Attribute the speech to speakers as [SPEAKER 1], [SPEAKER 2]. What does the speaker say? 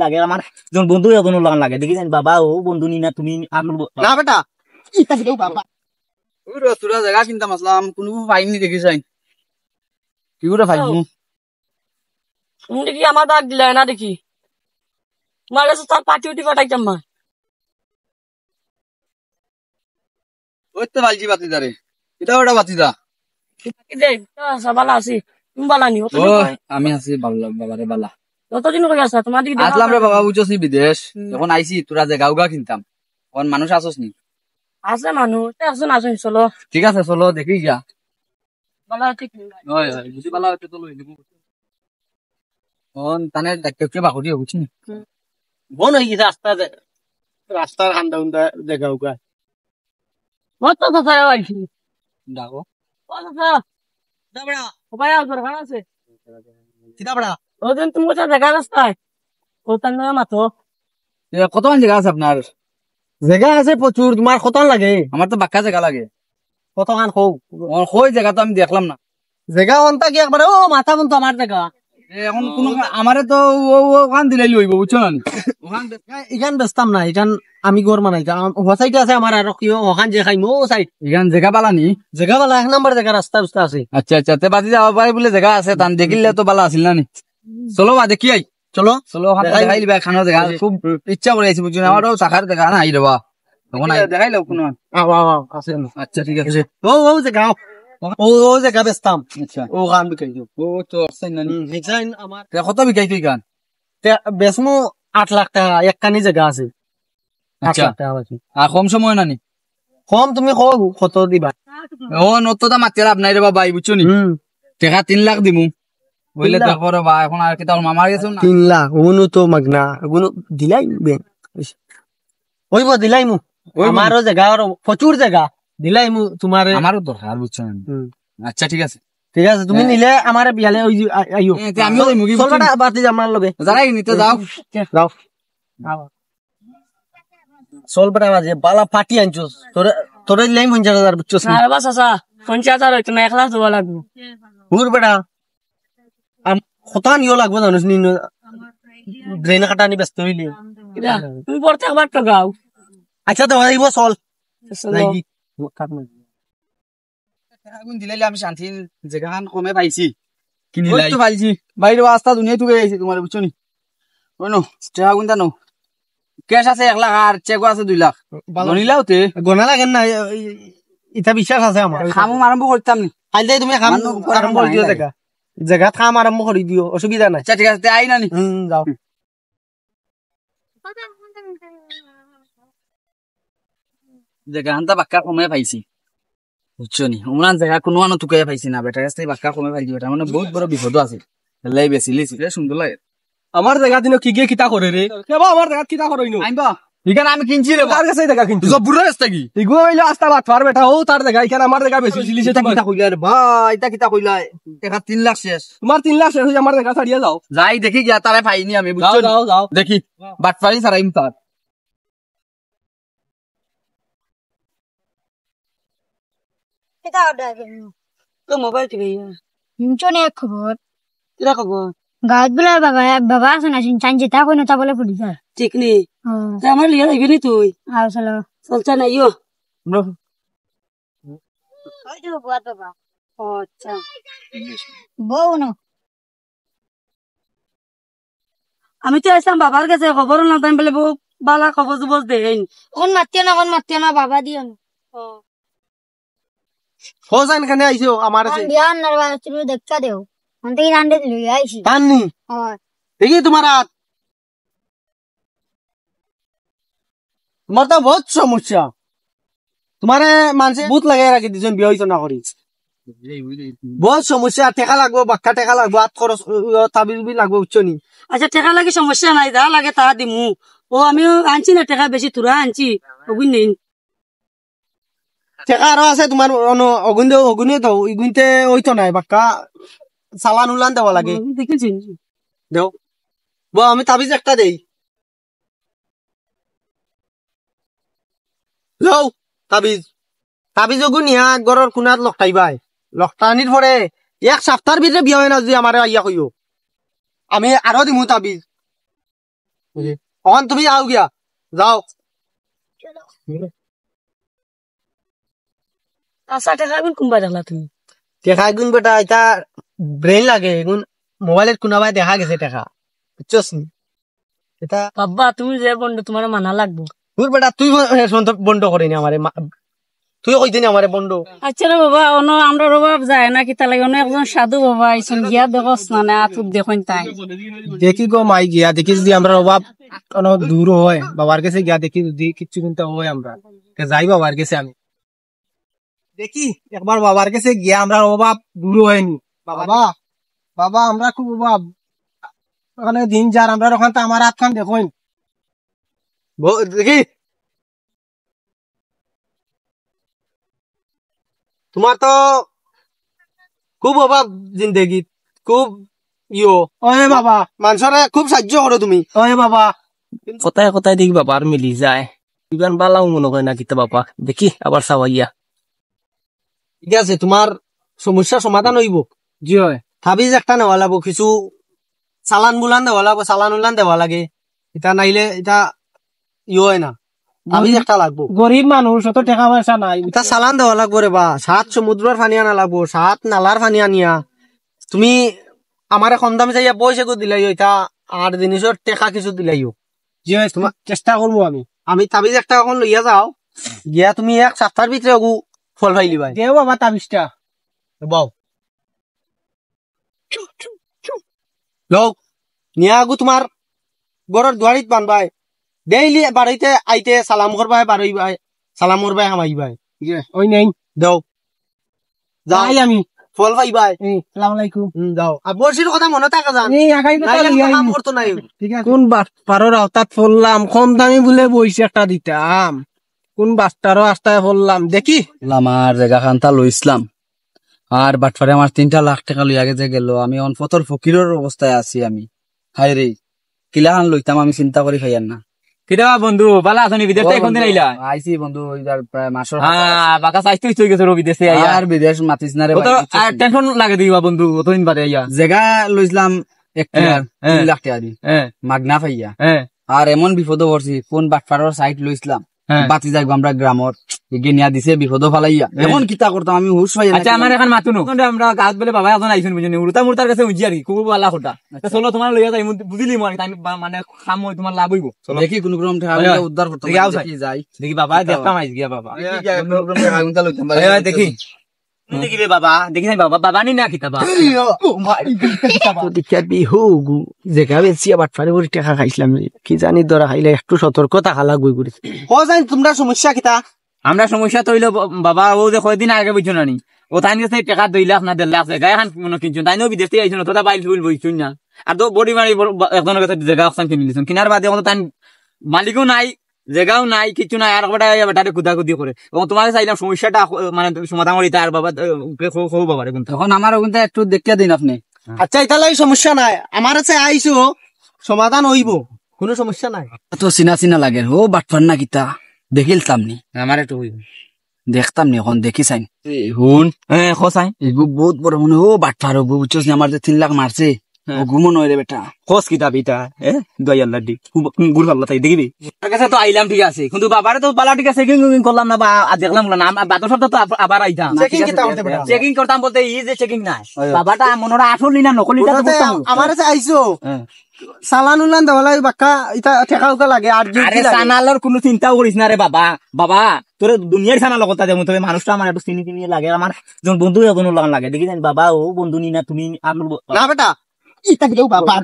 [SPEAKER 1] লাগে আমার যখন বন্ধু এখন লাগান লাগে দেখিছেন বাবা ও বন্ধু নি না তুমি না বেটা বাবা
[SPEAKER 2] তোরা জায়গা কিনতাম আসলাম কোনো পাইনি দেখিছাই কি করে পাইনি
[SPEAKER 3] দেখি আমার দাগ দিলে না দেখি তোমার কাছে তার পাটি উঠি পাঠাইতাম মা
[SPEAKER 2] ওই তো বালজি বাতি দারে এটা ওটা বাতি দা
[SPEAKER 3] দেখ বালা আছি তুমি বালা নি
[SPEAKER 2] আমি আছি বাবারে বালা
[SPEAKER 3] কতদিন করে আসা তোমার দিকে
[SPEAKER 2] আসলাম রে বাবা বুঝছি বিদেশ যখন আইছি তোরা জায়গা উগা কিনতাম এখন মানুষ আসস নি
[SPEAKER 3] আছে মানুষ একজন আসুন চলো
[SPEAKER 2] ঠিক আছে চলো দেখি যা
[SPEAKER 3] বালা ঠিক
[SPEAKER 2] হয় হয় বুঝি বালা হইতে তো লই নিব অন তানে দেখতে বাকুরি বুঝছি
[SPEAKER 1] বন হয়ে গেছে রাস্তার হান্দা হুন্দা জায়গা উগা
[SPEAKER 3] কত কথা আইছি
[SPEAKER 2] ডাকো
[SPEAKER 3] কথা দাবড়া ওপায় আউর খান আছে
[SPEAKER 1] কিটা বড়া
[SPEAKER 3] ওদিন তুমি কোথা দেখা রাস্তায় ও তার নাম মাতো
[SPEAKER 2] কতক্ষণ জায়গা আছে আপনার
[SPEAKER 1] জায়গা আছে প্রচুর তোমার কত লাগে
[SPEAKER 2] আমার তো বাক্কা জায়গা লাগে
[SPEAKER 1] কতখান হোক
[SPEAKER 2] কই জায়গা তো আমি দেখলাম না
[SPEAKER 1] জায়গা অন্তা কি একবারে ও মাথা মন তো আমার জায়গা
[SPEAKER 2] এখন কোন আমারে তো ওখান দিলাই লইব বুঝছো না
[SPEAKER 1] ইখান বেচতাম না ইখান আমি গড় মানাইতাম সাইডে আছে আমার আর কি ওখান যে খাইম ও সাইড
[SPEAKER 2] এখান জায়গা পালানি
[SPEAKER 1] জায়গা বালা এক নম্বর জায়গা রাস্তা উস্তা আছে
[SPEAKER 2] আচ্ছা আচ্ছা তে বাতি যাওয়া পারে বলে জায়গা আছে তান দেখিলে তো বালা আছিল না নি চলো বা দেখি আই
[SPEAKER 1] চলো
[SPEAKER 2] চলো ওখান দেখাই লিবা খানোর জায়গা খুব ইচ্ছা করে আইছি বুঝছো না আমারও চাকার জায়গা না আই রবা তখন দেখাই লও কোন
[SPEAKER 1] আছে
[SPEAKER 2] আচ্ছা ঠিক আছে
[SPEAKER 1] ও জায়গা ও জায়গা বেচতাম
[SPEAKER 2] আচ্ছা
[SPEAKER 1] ও গান বিকাই দিও
[SPEAKER 2] ও তো আসছেন না
[SPEAKER 1] ডিজাইন আমার
[SPEAKER 2] কত বিকাই তুই গান
[SPEAKER 1] বেচমু 8 লাখ টাকা একখানি জায়গা আছে 8 লাখ টাকা আছে
[SPEAKER 2] আর কম সময় না নি
[SPEAKER 1] কম তুমি কত দিবা
[SPEAKER 2] ও নতটা মাতি লাভ নাই রে বাবা বুঝছো নি টাকা 3 লাখ দিমু বইলে দেখো রে ভাই এখন আর কি তোর মামার গেছ না
[SPEAKER 1] 3 লাখ ওনো তো মাগনা ওনো দিলাই বেন ওইব দিলাই মু আমারও জায়গা আর প্রচুর জায়গা দিলাই মু তোমার
[SPEAKER 2] আমারও দরকার বুঝছো না আচ্ছা ঠিক আছে
[SPEAKER 1] ঠিক আছে তুমি নিলে আমারে বিয়ালে ওই আইও
[SPEAKER 2] আমিও মুগি
[SPEAKER 1] চলটা বাতি আমার লগে
[SPEAKER 2] জানাই নিতে যাও
[SPEAKER 1] যাও চল বড়া বাজে বালা পাটি আনছস তোরে তোরে দিলাই 50,000 বুঝছস না
[SPEAKER 3] আরে বাস আসা 50,000 হইতো না 1 লাখ দেওয়া লাগবে
[SPEAKER 1] হুর বড়া কত নিও লাগবে জানিস নি ড্রেন কাটানি ব্যস্ত হইলি
[SPEAKER 3] তুমি পড়তে আবার তো গাও
[SPEAKER 1] আচ্ছা তো আইব চল
[SPEAKER 3] চলো
[SPEAKER 2] আগুন দিলাইলে আমি শান্তি জায়গা খান কমে পাইছি কিনিলাই তো পাইছি বাইরে রাস্তা দুনিয়া তুই আইছি তোমার বুঝছো নি ওনো টাকা গুনতা নো ক্যাশ আছে 1 লাখ আর চেক আছে 2 লাখ গনিলাও তে
[SPEAKER 1] গোনা লাগেন না ইটা বিশ্বাস আছে আমার
[SPEAKER 2] খাম আরম্ভ করতাম নি
[SPEAKER 1] আইলে তুমি খাম আরম্ভ করে দিও জায়গা জায়গা খাম আরম্ভ করে দিও অসুবিধা নাই
[SPEAKER 2] আচ্ছা ঠিক আছে আই না নি
[SPEAKER 1] যাও
[SPEAKER 2] জায়গা হান্তা বাক্কা কমে পাইছি বুঝছো নি উনান জায়গা কোনো আনো তুকে পাইছি না বেটার কাছে বাক্কা কমে পাইছি বেটা মানে বহুত বড় বিপদ আছে লাই বেশি লিছি সুন্দর লাগে
[SPEAKER 1] আমার জায়গা দিনো কি গিয়ে কিতা করে রে কেবা আমার জায়গা কিতা করইনো
[SPEAKER 2] আইবা এখানে আমি কিনছি রে
[SPEAKER 1] কার কাছে জায়গা কিনছি
[SPEAKER 2] তো বুড়ো রাস্তা কি
[SPEAKER 1] ইগো হইলো আস্তা বাট পার বেটা ও তার জায়গা এখানে আমার জায়গা বেশি ছিল সেটা
[SPEAKER 2] কিতা কইলা রে ভাই এটা কিতা কইলা টাকা 3 লাখ শেষ
[SPEAKER 1] তোমার 3 লাখ শেষ হয়ে আমার জায়গা ছাড়িয়ে যাও
[SPEAKER 2] যাই দেখি গিয়া তারে পাইনি আমি বুঝছো
[SPEAKER 1] যাও যাও
[SPEAKER 2] দেখি বাটপাড়ি ছাড়াইম তার
[SPEAKER 4] এটা অর্ডার করুন
[SPEAKER 3] তো মোবাইল থেকে
[SPEAKER 4] শুনছনি এক খবর
[SPEAKER 3] কিরা খবর
[SPEAKER 4] গাঁত বলে বাবা আছে না চান যেটা কই নতা বলে ফুটি যায়
[SPEAKER 3] ঠিক নেই আমার লিয়া যাবি নি তুই
[SPEAKER 4] আও চলো
[SPEAKER 3] চলছে না ইয়ো
[SPEAKER 4] ওই তো বুয়া বাবা
[SPEAKER 3] আচ্ছা
[SPEAKER 4] বউ না
[SPEAKER 3] আমি তো আসলাম বাবার কাছে খবর না তাই বলে বউ বালা খবর জুবজ দেন
[SPEAKER 4] কোন মাতিও না বাবা দিও না
[SPEAKER 1] হোসাইন খানে আইছো আমার আছে
[SPEAKER 4] বিয়ান নরবা চুরু দেখতা দেও অন্তে রান্ডে লই আইছি
[SPEAKER 1] পাননি
[SPEAKER 4] হয়
[SPEAKER 1] দেখি তোমার হাত তোমার তো বহুত সমস্যা তোমারে মানুষে ভূত লাগাই রাখি দিছেন বিয়ে হইতো না করি বহুত সমস্যা টেকা লাগবো বাক্কা টেকা লাগবো হাত খরচ তাবিজ লাগবো উচ্চনি
[SPEAKER 3] আচ্ছা টাকা লাগে সমস্যা নাই যা লাগে তা দিমু ও আমি আনছি না টাকা বেশি তুরা আনছি ওগুন নেই
[SPEAKER 1] টেকা আরো আছে তোমার অগুনে তো ইগুনতে হইতো নাই বাক্কা চালান উলান দেওয়া লাগে
[SPEAKER 3] দেখেছি
[SPEAKER 1] দেও আমি তাবিজ একটা দেই লও তাবিজ গুনিয়া গড়র কোনাত লকটাইবাই লকটানির পরে 1 সপ্তাহের ভিতরে বিয়া হয় না যদি আমার আইয়া কইও আমি আরো দিমু তাবিজ এখন তুমি আও গিয়া যাও
[SPEAKER 3] আচ্ছা টেকা গুণ কোনবা দেখলা তুমি
[SPEAKER 1] টেকা গুণ বেটা এটা ব্রেন লাগে এখন মোবাইলের কোনাবাই দেখা গেছে টেকা বুঝছস নি এটা
[SPEAKER 3] বাবা তুমি যে বন্ধু তোমার মানা লাগবো
[SPEAKER 1] তোর বেটা তুই বন্ধ করিনি আমারে তুই কইদিনি আমারে বন্ধ
[SPEAKER 3] আচ্ছা রে বাবা অন আমরা রবাব যায় না কিতা লাগে অন একজন সাধু বাবা আইছেন গিয়া দেখস না না আতুক দেখুন তাই
[SPEAKER 1] দেখি গো মাই গিয়া দেখি যদি আমরা অভাব কোনো দূর হয় বাবার কাছে গিয়া দেখি যদি কিচ্ছু কিন্তু হয় আমরা যাই বাবার কাছে আমি দেখি একবার বাবার কাছে গিয়া আমরা অভাব দূর হয়নি বাবা বাবা আমরা খুব অভাব ওখানে দিন যার আমরা ওখান তো আমার হাত খান দেখুন দেখি তোমার তো খুব অভাব জিন্দগি খুব ওয়ে বাবা মানুষরে খুব সাহায্য করো তুমি ওয়ে বাবা
[SPEAKER 5] কোথায় কোথায় দেখি বাবা আর মিলি যায় ইবান বালাও মনে হয় না কিতা বাবা দেখি আবার সাওয়াইয়া
[SPEAKER 1] ঠিক আছে তোমার সমস্যা সমাধান হইব জি হয় তাবিজ একটা নেওয়া লাগবো কিছু চালান বুলান দেওয়া লাগবো চালান উলান দেওয়া লাগে এটা নাইলে এটা হয় না তাবিজ একটা লাগবো গরিব মানুষ অত টাকা পয়সা নাই এটা চালান দেওয়া লাগবো রে বা 7 সমুদ্রের পানি আনা লাগবো 7 নালার পানি আনিয়া তুমি আমারে কম দামে যাইয়া পয়সা করে দিলাই এটা আর জিনিসের টেকা কিছু দিলাইও জি হয় তোমার চেষ্টা করবো আমি তাবিজ একটা এখন লইয়া যাও গিয়া তুমি 1 সপ্তাহের ভিতরে ওগু ফল পাইলি ভাই দেও বাবা তাবিজটা বাও লোক নিয়া আগু তোমার গড়ের দুয়ারিত বানবাই ডেইলি বাড়িতে আইতে সালাম করবাই বাড়াইবাই সালাম করবাই হামাইবাই ওই নেই দাও যাই আমি ফল পাইবাই আসসালামু আলাইকুম দাও আর বর্ষির কথা মনে থাকে জান কাম করতো নাই কোন পারোর আওতাত ফললাম কম দামি বলে বইছে একটা দিতাম কোন বাস্তারও আস্তায় ফললাম দেখি
[SPEAKER 2] আমার জায়গা খানটা লইছিলাম আর বাটফারে আমার 3 লাখ টাকা লইয়া গেছে গেল আমি অনফতর ফকিরের অবস্থায় আছি আমি হাই রে কিলা খান লইতাম আমি চিন্তা করি খাইয়ার না
[SPEAKER 5] কিরা বন্ধু বালা আছনি বিদেশ থেকে কোনদিন আইলা
[SPEAKER 2] আইছি বন্ধু ওইদার প্রায় মাসের
[SPEAKER 5] হ্যাঁ বাকা চাইতে হইছে গেছে বিদেশে আইয়া
[SPEAKER 2] আর বিদেশ মাতিস না রে
[SPEAKER 5] আর টেনশন লাগে দিবা বন্ধু অতদিন বাদে আইয়া
[SPEAKER 2] জায়গা লইছিলাম 1 লাখ টাকা দি মাগনা পাইয়া আর এমন বিপদ পড়ছি কোন বাটফারের সাইট লইছিলাম বাতি যাইব আমরা গ্রামর গিনিয়া দিছে বিপদ ফালাইয়া এখন কিতা করতাম আমি হুশ পাই
[SPEAKER 5] আচ্ছা আমার এখন মাতুনো আমরা গাছ বলে বাবা এখন আইছেন বুঝিনি উড়তা মুরতার কাছে উজি আর কি খুব ভালো কথা চলো তোমার লইয়া যাই বুঝিলি মই মানে খাম মই তোমার লাভ হইব
[SPEAKER 2] দেখি কোন ক্রম টাকা উদ্ধার করতে দেখি যাই
[SPEAKER 5] দেখি বাবা দেখতাম আইস গিয়া বাবা দেখি দেখি বাবা দেখি নাই বাবা বাবা নি না কিতা বাবা
[SPEAKER 1] দেখিয়া বিহু জেগা বেশি আবার ফারে করে টাকা খাইছিলাম কি জানি ধরা খাইলে একটু সতর্ক থাকা লাগবে করেছে ও জানি তোমরা সমস্যা কিতা
[SPEAKER 5] আমরা সমস্যা তো হইলো বাবা ও যে কয়দিন আগে বুঝছো না নি ও তাই কাছে টাকা 2 লাখ না 1.5 লাখ জায়গা এখন মনে কিনছো তাই বিদেশ থেকে আইছো না তোরা বাইল ফুল বইছো না আর তো বডি মারি একজনের কাছে জায়গা অকসান কিনে নিছেন কিনার বাদে এখন তাই মালিকও নাই জায়গাও নাই কিছু নাই আর বেটারে কুদাকুদি করে এবং তোমাকে চাইলাম সমস্যাটা মানে সমাধান করি তার বাবা বাবা
[SPEAKER 2] তখন আমার ওখানে একটু দেখিয়া দিন আপনি
[SPEAKER 1] আচ্ছা এটা সমস্যা নাই আমার কাছে আইসো সমাধান হইব কোনো সমস্যা নাই
[SPEAKER 2] তো চিনা চিনা লাগে ও বাটফার না কিতা দেখিলতাম নি
[SPEAKER 5] আমার একটু
[SPEAKER 2] দেখতাম নি এখন দেখি চাই
[SPEAKER 5] হুন হ্যাঁ খসাই
[SPEAKER 2] এগু বহুত বড় মনে ও বাটফার বুঝছস নি আমার যে 3 লাখ মারছে ও ঘুমো নয় রে বেটা
[SPEAKER 5] খোঁজ কিতাব এটা দই আল্লাহ দি গুড় আল্লাহ তাই দেখবি তার কাছে তো আইলাম ঠিক আছে কিন্তু বাবারে তো বালা ঠিক আছে চেকিং করলাম না বা দেখলাম না বাদর সপ্তাহ তো আবার আইতাম চেকিং করতাম বলতে ই যে চেকিং নাই বাবাটা মনোরা আসল না নকলিটা
[SPEAKER 1] আমার কাছে আইছো সালান উলান দেওয়ালা বাক্কা এটা ঠেকা উকা লাগে আর
[SPEAKER 5] আরে সানালর কোনো চিন্তাও করিস না রে বাবা বাবা তোর দুনিয়ার সানা লগতা যেমন তবে মানুষটা আমার একটু চিনি চিনি লাগে আমার যখন বন্ধু এখন লাগে দেখি বাবা ও বন্ধু নি না তুমি
[SPEAKER 1] না বেটা ইটা কেউ বাবা